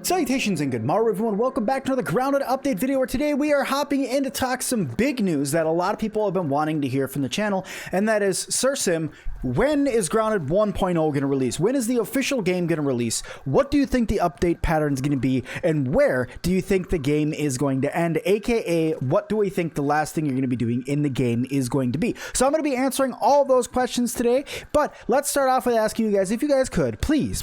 Salutations and good morrow everyone, welcome back to another Grounded update video where today we are hopping in to talk some big news that a lot of people have been wanting to hear from the channel, and that is, Sir Sim, when is Grounded 1.0 going to release? When is the official game going to release? What do you think the update pattern is going to be, and where do you think the game is going to end? AKA, what do we think the last thing you're going to be doing in the game is going to be? So I'm going to be answering all those questions today, but let's start off with asking you guys, if you guys could, please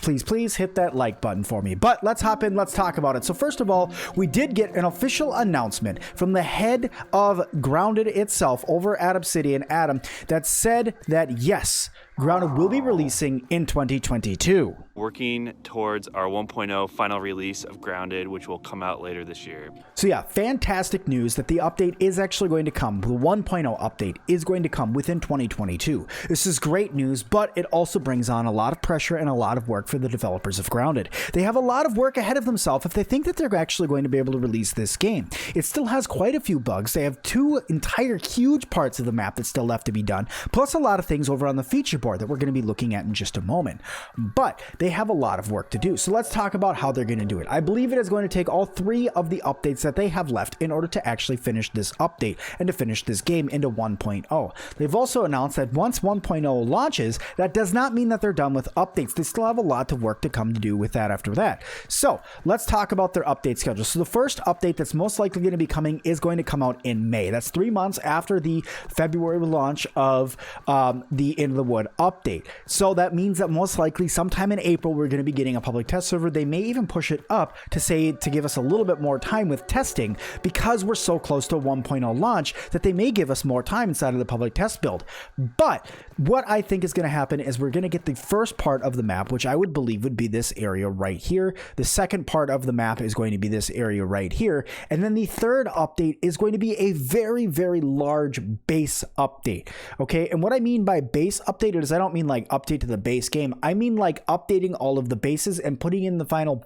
hit that like button for me. But let's hop in, let's talk about it. So first of all, we did get an official announcement from the head of Grounded itself over at Obsidian, Adam, that said that yes, Grounded will be releasing in 2022. Working towards our 1.0 final release of Grounded, which will come out later this year. So yeah, fantastic news that the update is actually going to come. The 1.0 update is going to come within 2022. This is great news, but it also brings on a lot of pressure and a lot of work for the developers of Grounded. They have a lot of work ahead of themselves if they think that they're actually going to be able to release this game. It still has quite a few bugs. They have two entire huge parts of the map that still left to be done, plus a lot of things over on the feature board that we're going to be looking at in just a moment. But they have a lot of work to do. So let's talk about how they're going to do it. I believe it is going to take all three of the updates that they have left in order to actually finish this update and to finish this game into 1.0. They've also announced that once 1.0 launches, that does not mean that they're done with updates. They still have a lot of work to come to do with that after that. So let's talk about their update schedule. So the first update that's most likely going to be coming is going to come out in May. That's 3 months after the February launch of the In the Wood update. So that means that most likely sometime in April we're going to be getting a public test server. They may even push it up to give us a little bit more time with testing, because we're so close to a 1.0 launch that they may give us more time inside of the public test build. But what I think is going to happen is we're going to get the first part of the map, which I would believe would be this area right here. The second part of the map is going to be this area right here. And then the third update is going to be a very, very large base update. Okay. And what I mean by base update is I don't mean like update to the base game. I mean like updating all of the bases and putting in the final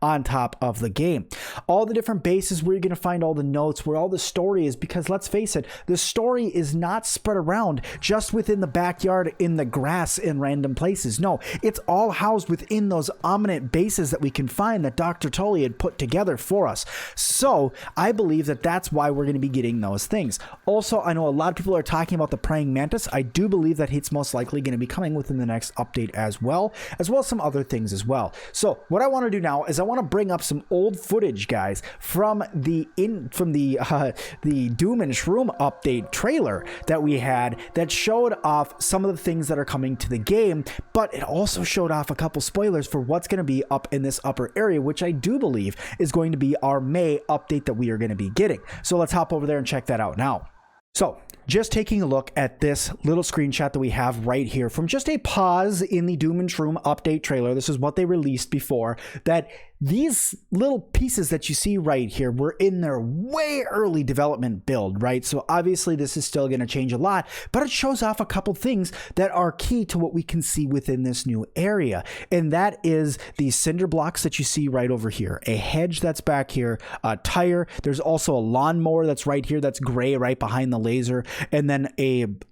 on top of the game. All the different bases where you're going to find all the notes, where all the story is, because let's face it, the story is not spread around just within the backyard, in the grass, in random places. No, it's all housed within those ominous bases that we can find that Dr. Tully had put together for us. So I believe that that's why we're going to be getting those things. Also, I know a lot of people are talking about the praying mantis. I do believe that it's most likely going to be coming within the next update as well as some other things as well. So what I want to do now is I want to bring up some old footage, guys, from the Doom and Shroom update trailer that we had, that showed off some of the things that are coming to the game, but it also showed off a couple spoilers for what's going to be up in this upper area, which I do believe is going to be our May update that we are going to be getting. So let's hop over there and check that out now. So just taking a look at this little screenshot that we have right here from just a pause in the Doom and Shroom update trailer. This is what they released before, that these little pieces that you see right here were in their way early development build, right? So obviously this is still going to change a lot, but it shows off a couple things that are key to what we can see within this new area. And that is these cinder blocks that you see right over here, a hedge that's back here, a tire. There's also a lawnmower that's right here, that's gray right behind the laser. And then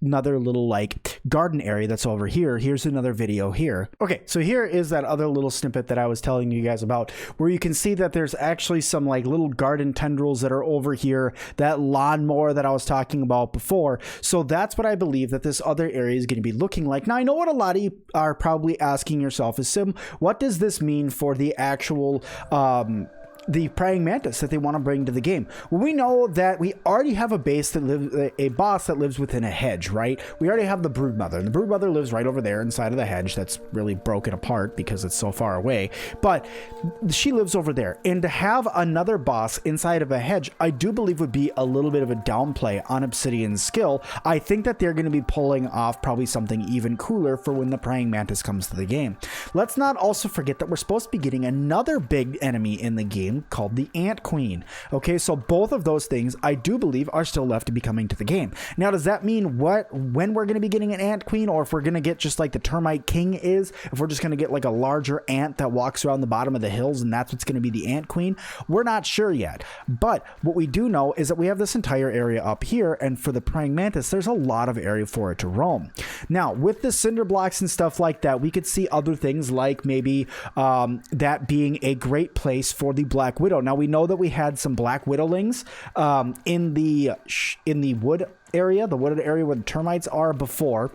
another little like garden area that's over here. Here's another video here. Okay, so here is that other little snippet that I was telling you guys about, where you can see that there's actually some like little garden tendrils that are over here, that lawnmower that I was talking about before. So that's what I believe that this other area is going to be looking like. Now, I know what a lot of you are probably asking yourself is, Sim, what does this mean for the actual the praying mantis that they want to bring to the game? Well, we know that we already have a boss that lives within a hedge, right? We already have the broodmother, and the broodmother lives right over there inside of the hedge that's really broken apart because it's so far away, but she lives over there. And to have another boss inside of a hedge, I do believe would be a little bit of a downplay on Obsidian's skill. I think that they're going to be pulling off probably something even cooler for when the praying mantis comes to the game. Let's not also forget that we're supposed to be getting another big enemy in the game thing called the Ant Queen. Okay, so both of those things I do believe are still left to be coming to the game. Now, does that mean when we're going to be getting an Ant Queen, or if we're going to get just like the Termite King is, if we're just going to get like a larger ant that walks around the bottom of the hills and that's what's going to be the Ant Queen? We're not sure yet. But what we do know is that we have this entire area up here, and for the praying mantis, there's a lot of area for it to roam. Now, with the cinder blocks and stuff like that, we could see other things like maybe that being a great place for the Black Widow. Now, we know that we had some Black Widowlings in the wood area, the wooded area where the termites are before.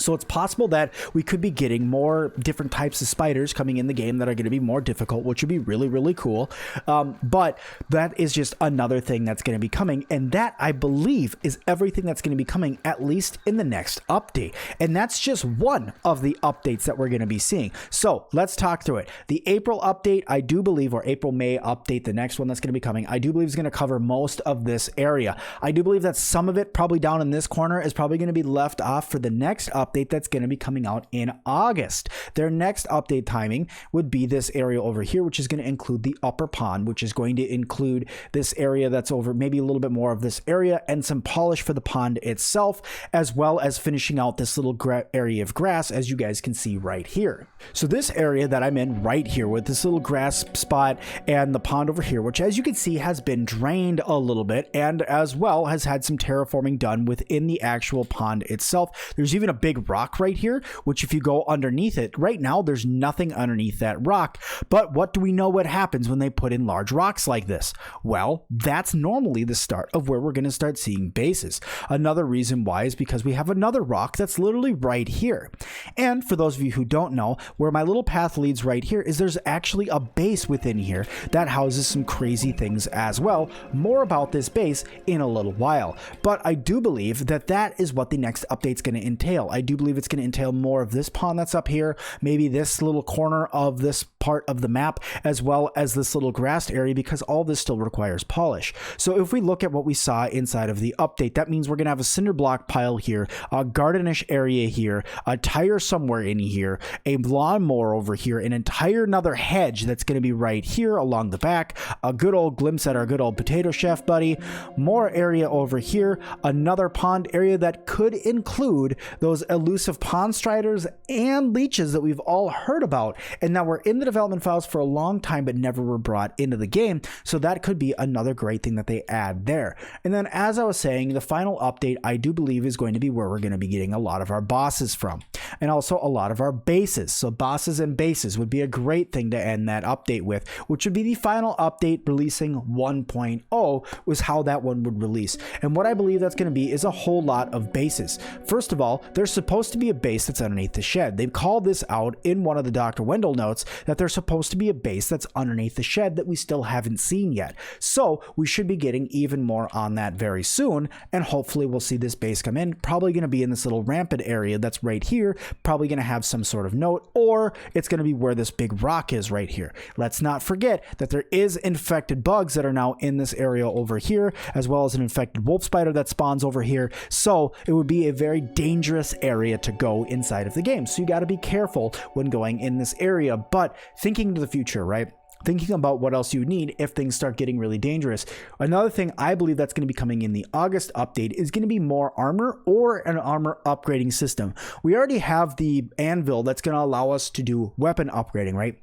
So it's possible that we could be getting more different types of spiders coming in the game that are going to be more difficult, which would be really, really cool. But that is just another thing that's going to be coming. And that, I believe, is everything that's going to be coming, at least in the next update. And that's just one of the updates that we're going to be seeing. So let's talk through it. The April update, I do believe, or April-May update, the next one that's going to be coming, I do believe is going to cover most of this area. I do believe that some of it, probably down in this corner, is probably going to be left off for the next update that's going to be coming out in August. Their next update timing would be this area over here, which is going to include the upper pond, which is going to include this area that's over, maybe a little bit more of this area, and some polish for the pond itself, as well as finishing out this little area of grass, as you guys can see right here. So this area that I'm in right here with this little grass spot and the pond over here, which as you can see has been drained a little bit, and as well has had some terraforming done within the actual pond itself. There's even a big rock right here, which if you go underneath it right now, there's nothing underneath that rock. But what do we know what happens when they put in large rocks like this? Well, that's normally the start of where we're going to start seeing bases. Another reason why is because we have another rock that's literally right here. And for those of you who don't know, where my little path leads right here is there's actually a base within here that houses some crazy things as well. More about this base in a little while. But I do believe that that is what the next update's going to entail. I do believe it's going to entail more of this pond that's up here, maybe this little corner of this part of the map, as well as this little grassed area, because all this still requires polish. So if we look at what we saw inside of the update, that means we're going to have a cinder block pile here, a gardenish area here, a tire somewhere in here, a lawnmower over here, an entire another hedge that's going to be right here along the back, a good old glimpse at our good old potato chef buddy, more area over here, another pond area that could include those elusive pond striders and leeches that we've all heard about and that were in the development files for a long time but never were brought into the game. So that could be another great thing that they add there. And then, as I was saying, the final update I do believe is going to be where we're going to be getting a lot of our bosses from, and also a lot of our bases. So bosses and bases would be a great thing to end that update with, which would be the final update releasing 1.0 was how that one would release. And what I believe that's going to be is a whole lot of bases. First of all, there's supposed to be a base that's underneath the shed. They've called this out in one of the Dr. Wendell notes that there's supposed to be a base that's underneath the shed that we still haven't seen yet. So we should be getting even more on that very soon, and hopefully we'll see this base come in. Probably going to be in this little rampant area that's right here, probably going to have some sort of note, or it's going to be where this big rock is right here. Let's not forget that there is infected bugs that are now in this area over here, as well as an infected wolf spider that spawns over here. So it would be a very dangerous area to go inside of the game. So you got to be careful when going in this area, but thinking to the future, right? Thinking about what else you need if things start getting really dangerous. Another thing I believe that's going to be coming in the August update is going to be more armor or an armor upgrading system. We already have the anvil that's going to allow us to do weapon upgrading, right?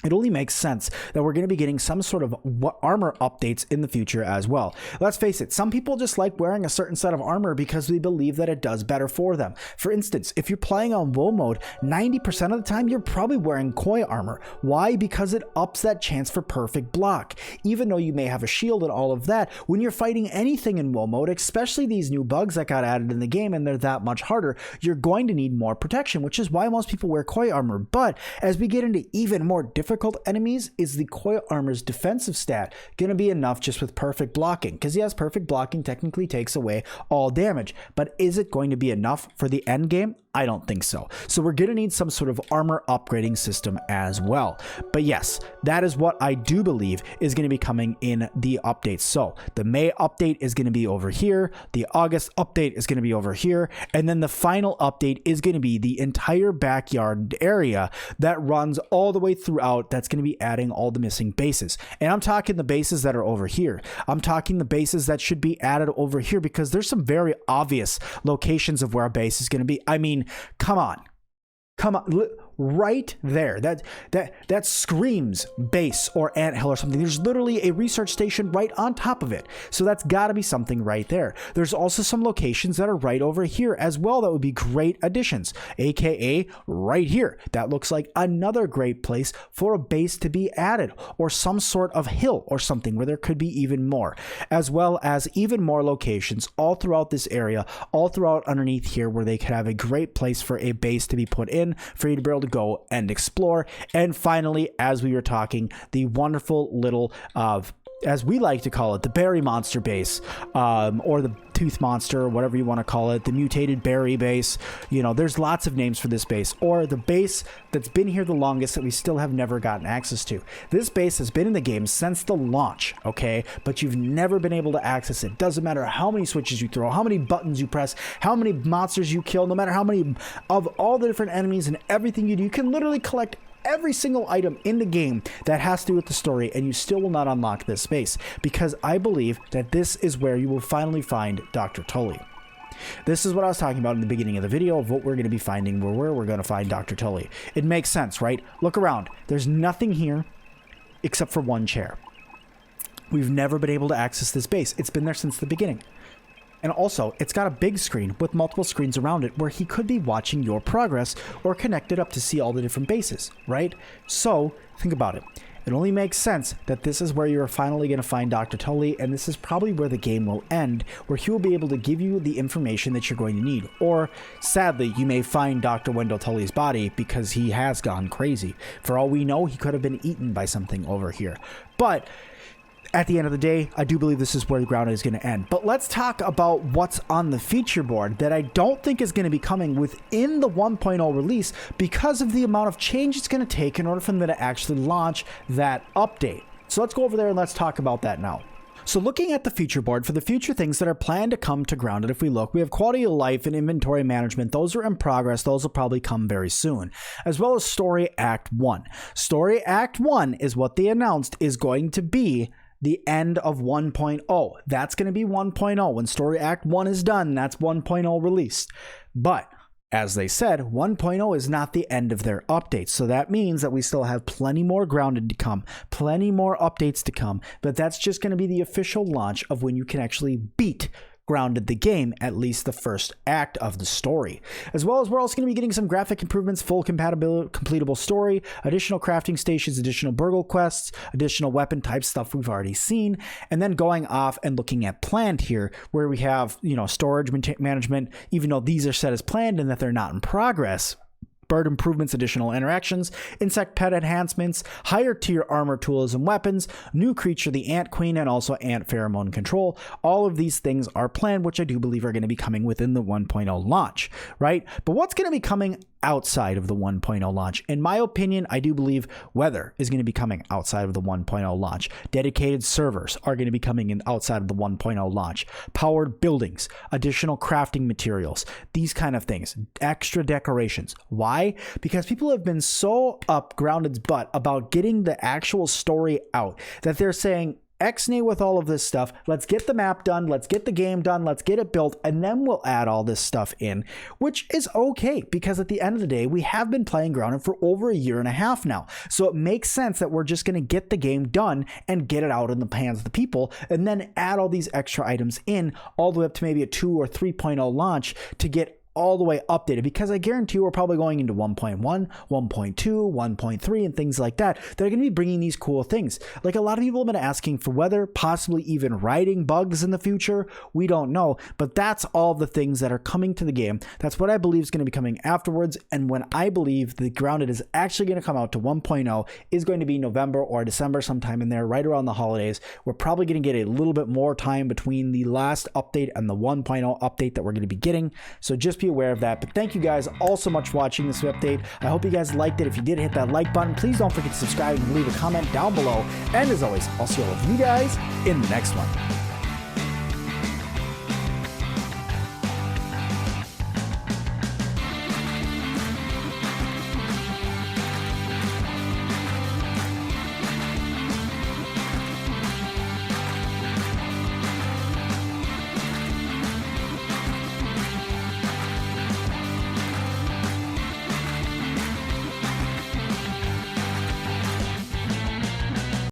It only makes sense that we're going to be getting some sort of armor updates in the future as well. Let's face it, some people just like wearing a certain set of armor because they believe that it does better for them. For instance, if you're playing on low mode, 90% of the time you're probably wearing koi armor. Why? Because it ups that chance for perfect block. Even though you may have a shield and all of that, when you're fighting anything in low mode, especially these new bugs that got added in the game and they're that much harder, you're going to need more protection, which is why most people wear koi armor. But as we get into even more difficult enemies, is the koi armor's defensive stat going to be enough just with perfect blocking? Because yes, perfect blocking technically takes away all damage, but is it going to be enough for the end game? I don't think so. So we're going to need some sort of armor upgrading system as well. But yes, that is what I do believe is going to be coming in the updates. So the May update is going to be over here. The August update is going to be over here. And then the final update is going to be the entire backyard area that runs all the way throughout. That's going to be adding all the missing bases. And I'm talking the bases that are over here. I'm talking the bases that should be added over here, because there's some very obvious locations of where a base is going to be. I mean, come on, right there. That screams base or anthill or something. There's literally a research station right on top of it. So that's got to be something right there. There's also some locations that are right over here as well that would be great additions, aka right here. That looks like another great place for a base to be added, or some sort of hill or something where there could be even more, as well as even more locations all throughout this area, all throughout underneath here, where they could have a great place for a base to be put in for you to be able to go and explore. And finally, as we were talking, the wonderful little as we like to call it, the berry monster base, or the tooth monster, or whatever you want to call it, the mutated berry base. You know, there's lots of names for this base, or the base that's been here the longest that we still have never gotten access to. This base has been in the game since the launch, okay, but you've never been able to access it. Doesn't matter how many switches you throw, how many buttons you press, how many monsters you kill, no matter how many of all the different enemies and everything you do, you can literally collect every single item in the game that has to do with the story, and you still will not unlock this space, because I believe that this is where you will finally find Dr. Tully. This is what I was talking about in the beginning of the video of what we're going to be finding, where we're going to find Dr. Tully. It makes sense, right? Look around. There's nothing here except for one chair. We've never been able to access this base. It's been there since the beginning. And also, it's got a big screen with multiple screens around it where he could be watching your progress or connected up to see all the different bases, right? So, think about it. It only makes sense that this is where you're finally going to find Dr. Tully, and this is probably where the game will end, where he will be able to give you the information that you're going to need. Or, sadly, you may find Dr. Wendell Tully's body because he has gone crazy. For all we know, he could have been eaten by something over here. But at the end of the day, I do believe this is where the ground is going to end. But let's talk about what's on the feature board that I don't think is going to be coming within the 1.0 release, because of the amount of change it's going to take in order for them to actually launch that update. So let's go over there and let's talk about that now. So looking at the feature board for the future things that are planned to come to Grounded, if we look, we have quality of life and inventory management. Those are in progress. Those will probably come very soon, as well as Story Act 1. Story Act 1 is what they announced is going to be the end of 1.0. That's going to be 1.0. When Story Act 1 is done, that's 1.0 released. But as they said, 1.0 is not the end of their updates. So that means that we still have plenty more Grounded to come, plenty more updates to come, but that's just going to be the official launch of when you can actually beat Grounded the game, at least the first act of the story. As well as we're also going to be getting some graphic improvements, full completable story, additional crafting stations, additional burgle quests, additional weapon type stuff we've already seen, and then going off and looking at planned here, where we have, you know, storage management, even though these are set as planned and that they're not in progress. Bird improvements, additional interactions, insect pet enhancements, higher tier armor tools and weapons, new creature, the Ant Queen, and also ant pheromone control. All of these things are planned, which I do believe are going to be coming within the 1.0 launch, right? But what's going to be coming outside of the 1.0 launch? In my opinion, I do believe weather is going to be coming outside of the 1.0 launch. Dedicated servers are going to be coming in outside of the 1.0 launch. Powered buildings, additional crafting materials, these kind of things, extra decorations. Why? Because people have been so up Grounded's butt about getting the actual story out that they're saying, X-nay with all of this stuff. Let's get the map done. Let's get the game done. Let's get it built. And then we'll add all this stuff in, which is okay, because at the end of the day, we have been playing Grounded for over a year and a half now. So it makes sense that we're just going to get the game done and get it out in the hands of the people, and then add all these extra items in all the way up to maybe a 2 or 3.0 launch to get all the way updated, because I guarantee you we're probably going into 1.1, 1.2, 1.3, and things like that. They're going to be bringing these cool things. Like, a lot of people have been asking for weather, possibly even riding bugs in the future. We don't know, but that's all the things that are coming to the game. That's what I believe is going to be coming afterwards. And when I believe the Grounded is actually going to come out to 1.0 is going to be November or December, sometime in there, right around the holidays. We're probably going to get a little bit more time between the last update and the 1.0 update that we're going to be getting. So just be be aware of that. But thank you guys all so much for watching this update. I hope you guys liked it. If you did, hit that like button. Please don't forget to subscribe and leave a comment down below. And as always, I'll see all of you guys in the next one.